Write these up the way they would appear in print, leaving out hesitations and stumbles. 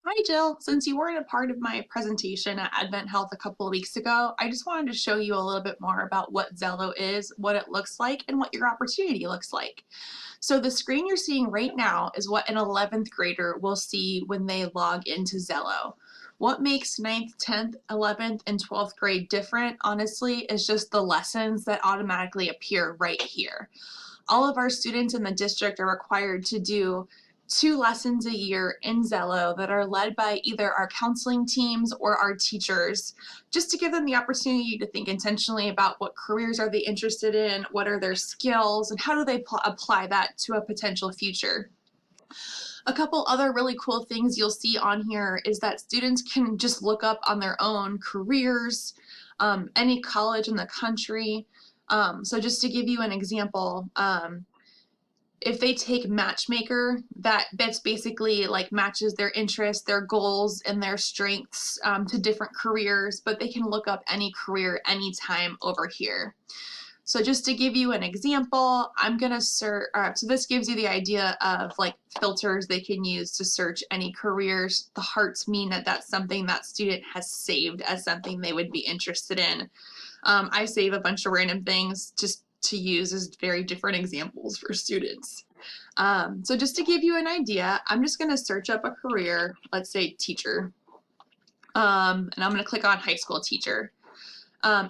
Hi Jill, since you weren't a part of my presentation at AdventHealth a couple of weeks ago, I just wanted to show you a little bit more about what Xello is, what it looks like, and what your opportunity looks like. So the screen you're seeing right now is what an 11th grader will see when they log into Xello. What makes 9th, 10th, 11th, and 12th grade different, honestly, is just the lessons that automatically appear right here. All of our students in the district are required to do 2 lessons a year in Xello that are led by either our counseling teams or our teachers, just to give them the opportunity to think intentionally about what careers are they interested in, what are their skills, and how do they apply that to a potential future. A couple other really cool things you'll see on here is that students can just look up on their own careers, any college in the country. So just to give you an example, if they take matchmaker, that's basically like matches their interests, their goals, and their strengths to different careers, but they can look up any career anytime over here. So just to give you an example, I'm gonna search, so this gives you the idea of like filters they can use to search any careers. The hearts mean that that's something that student has saved as something they would be interested in. I save a bunch of random things just to use as very different examples for students. So just to give you an idea, I'm just going to search up a career, let's say teacher, and I'm going to click on high school teacher.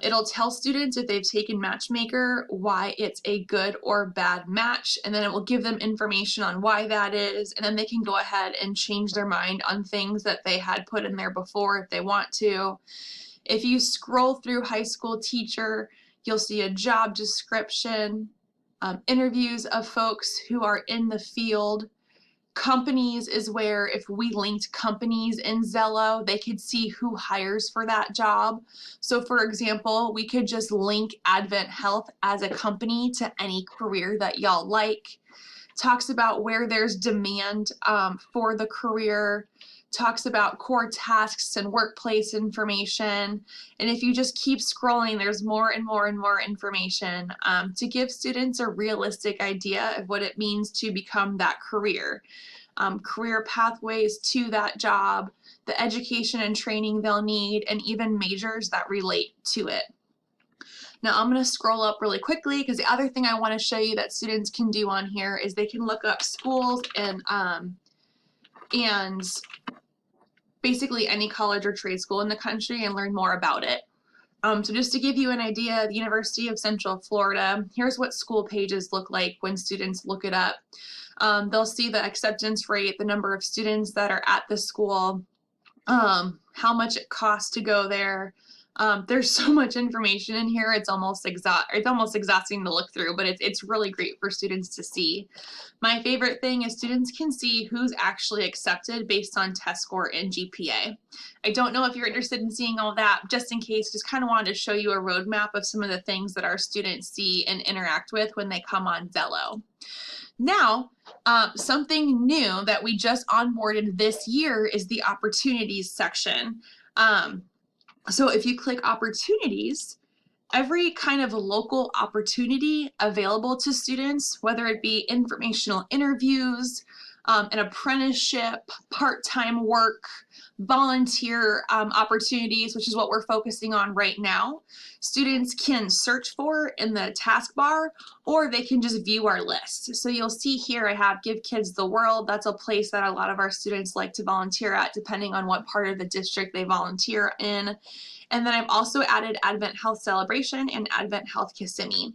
It'll tell students if they've taken Matchmaker why it's a good or bad match, and then it will give them information on why that is, and then they can go ahead and change their mind on things that they had put in there before if they want to. If you scroll through high school teacher, you'll see a job description, interviews of folks who are in the field. Companies is where if we linked companies in Xello, they could see who hires for that job. So for example, we could just link AdventHealth as a company to any career that y'all like. Talks about where there's demand for the career, talks about core tasks and workplace information. And if you just keep scrolling, there's more and more and more information to give students a realistic idea of what it means to become that career. Career pathways to that job, the education and training they'll need, and even majors that relate to it. Now I'm going to scroll up really quickly because the other thing I want to show you that students can do on here is they can look up schools and basically any college or trade school in the country and learn more about it. So just to give you an idea, the University of Central Florida, here's what school pages look like when students look it up. They'll see the acceptance rate, the number of students that are at the school, how much it costs to go there. There's so much information in here, it's almost exhausting to look through, but it's really great for students to see. My favorite thing is students can see who's actually accepted based on test score and GPA. I don't know if you're interested in seeing all that. Just in case, just kind of wanted to show you a roadmap of some of the things that our students see and interact with when they come on Xello. Now, something new that we just onboarded this year is the opportunities section. So if you click opportunities, every kind of local opportunity available to students, whether it be informational interviews, an apprenticeship, part-time work, volunteer opportunities, which is what we're focusing on right now, students can search for in the taskbar, or they can just view our list. So you'll see here I have Give Kids the World. That's a place that a lot of our students like to volunteer at, depending on what part of the district they volunteer in. And then I've also added AdventHealth Celebration and AdventHealth Kissimmee.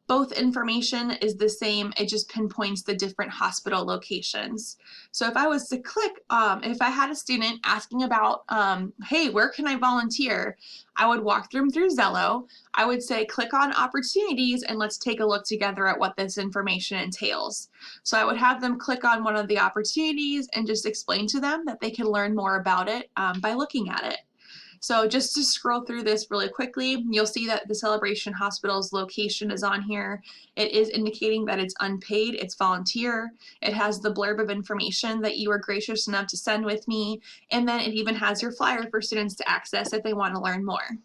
Both information is the same, it just pinpoints the different hospital locations. So if I was to click, if I had a student asking about, hey, where can I volunteer? I would walk them through Xello. I would say, click on opportunities and let's take a look together at what this information entails. So I would have them click on one of the opportunities and just explain to them that they can learn more about it by looking at it. So just to scroll through this really quickly, you'll see that the Celebration Hospital's location is on here. It is indicating that it's unpaid, it's volunteer. It has the blurb of information that you were gracious enough to send with me, and then it even has your flyer for students to access if they want to learn more.